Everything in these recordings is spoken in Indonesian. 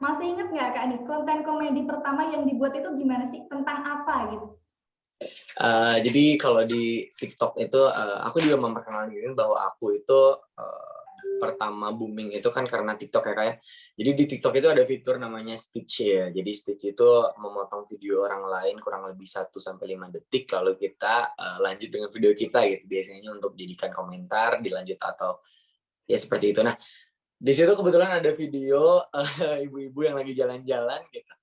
masih inget nggak Kak nih, konten komedi pertama yang dibuat itu gimana sih? Tentang apa gitu? Jadi kalau di TikTok itu aku juga memperkenalkan diri bahwa aku itu pertama booming itu kan karena TikTok ya kayak. Jadi di TikTok itu ada fitur namanya Stitch ya. Jadi Stitch itu memotong video orang lain kurang lebih 1-5 detik lalu kita lanjut dengan video kita gitu. Biasanya untuk jadikan komentar, dilanjut atau ya seperti itu. Nah, di situ kebetulan ada video ibu-ibu yang lagi jalan-jalan gitu.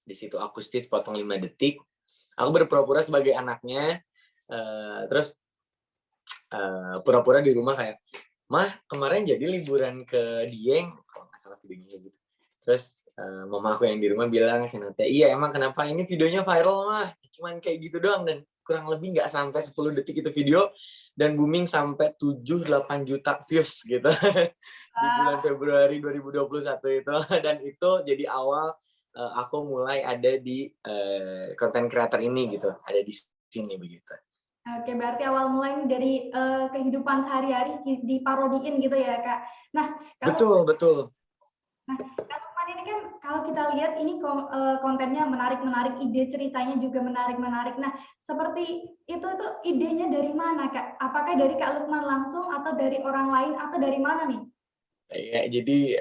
Di situ aku Stitch potong 5 detik. Aku berpura-pura sebagai anaknya, terus pura-pura di rumah kayak, "Mah, kemarin jadi liburan ke Dieng," kalau nggak salah videonya gitu. Terus mama aku yang di rumah bilang, "Iya emang kenapa? Ini videonya viral mah, cuman kayak gitu doang," dan kurang lebih nggak sampai 10 detik itu video, dan booming sampai 7-8 juta views gitu di bulan Februari 2021 itu. Dan itu jadi awal aku mulai ada di content creator ini gitu, ada di sini begitu. Oke, berarti awal mulai dari kehidupan sehari-hari diparodiin gitu ya Kak. Nah, kalau Betul betul. Kak Lukman ini kan kalau kita lihat ini kontennya menarik-menarik, ide ceritanya juga menarik-menarik. Nah, seperti itu tuh idenya dari mana Kak? Apakah dari Kak Lukman langsung atau dari orang lain atau dari mana nih? Ya, jadi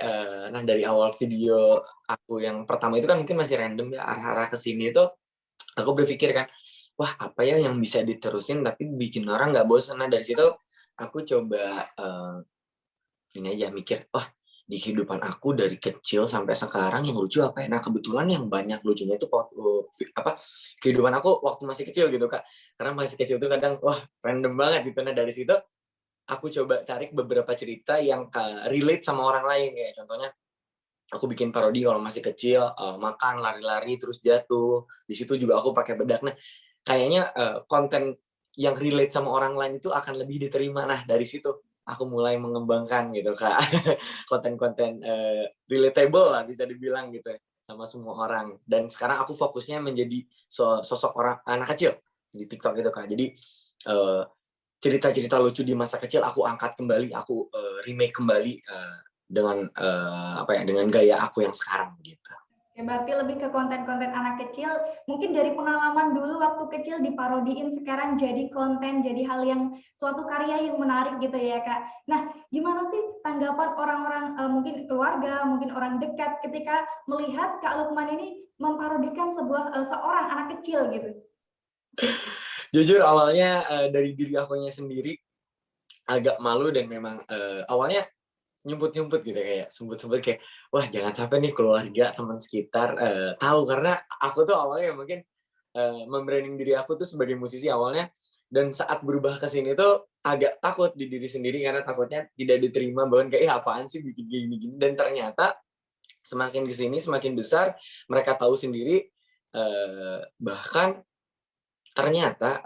nah dari awal video aku yang pertama itu kan mungkin masih random ya, arah-arah ke sini tuh aku berpikir kan, "Wah, apa ya yang bisa diterusin tapi bikin orang nggak bosan?" Nah, dari situ aku coba ini aja mikir, "Wah, di kehidupan aku dari kecil sampai sekarang yang lucu apa ya?" Nah, kebetulan yang banyak lucunya itu kehidupan aku waktu masih kecil gitu, Kak. Karena masih kecil tuh kadang, wah, random banget gitu. Nah, dari situ aku coba tarik beberapa cerita yang relate sama orang lain, kayak contohnya aku bikin parodi kalau masih kecil, makan, lari-lari, terus jatuh. Di situ juga aku pakai bedak. Nah, kayaknya konten yang relate sama orang lain itu akan lebih diterima. Nah, dari situ aku mulai mengembangkan gitu, Kak. Konten-konten relatable lah bisa dibilang gitu ya, sama semua orang. Dan sekarang aku fokusnya menjadi sosok anak kecil di TikTok itu, Kak. Jadi cerita-cerita lucu di masa kecil aku angkat kembali, aku remake kembali dengan gaya aku yang sekarang gitu. Ya, berarti lebih ke konten-konten anak kecil, mungkin dari pengalaman dulu waktu kecil diparodiin, sekarang jadi konten, jadi hal yang suatu karya yang menarik gitu ya Kak. Nah, gimana sih tanggapan orang-orang, mungkin keluarga, mungkin orang dekat ketika melihat Kak Lukman ini memparodikan seorang anak kecil gitu? Jujur awalnya dari diri akunya sendiri agak malu dan memang awalnya nyumput-nyumput gitu kayak sempet-sempet kayak, wah jangan sampai nih keluarga, teman sekitar tahu karena aku tuh awalnya mungkin mem-branding diri aku tuh sebagai musisi awalnya, dan saat berubah ke sini tuh agak takut di diri sendiri karena takutnya tidak diterima bahkan kayak, apaan sih bikin gini-gini, dan ternyata semakin ke sini semakin besar, mereka tahu sendiri, bahkan ternyata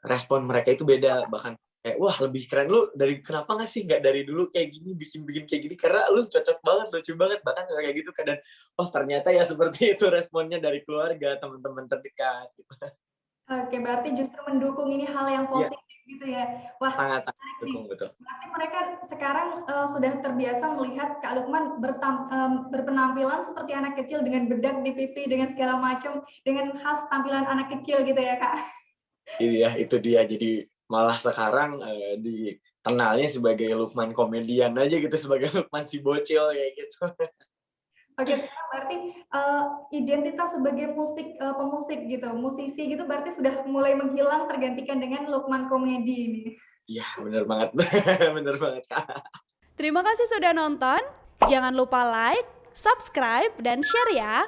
respon mereka itu beda, bahkan kayak, "Wah lebih keren lu kenapa nggak sih nggak dari dulu kayak gini, bikin kayak gini, karena lu cocok banget, lucu banget," bahkan kayak gitu kan, dan oh ternyata ya seperti itu responnya dari keluarga, teman-teman terdekat gitu. Oke, berarti justru mendukung ini hal yang Iya, positif gitu ya. Wah, sangat-sangat menarik nih. dukung, betul. Berarti mereka sekarang sudah terbiasa melihat Kak Lukman berpenampilan seperti anak kecil dengan bedak di pipi, dengan segala macam, dengan khas tampilan anak kecil gitu ya Kak. Iya, itu dia. Jadi malah sekarang dikenalnya sebagai Lukman komedian aja gitu, sebagai Lukman si bocil kayak gitu. Oke, sekarang berarti identitas sebagai pemusik gitu, musisi gitu berarti sudah mulai menghilang tergantikan dengan Lukman komedi ini. Iya, bener banget. Bener banget, Kak. Terima kasih sudah nonton. Jangan lupa like, subscribe, dan share ya.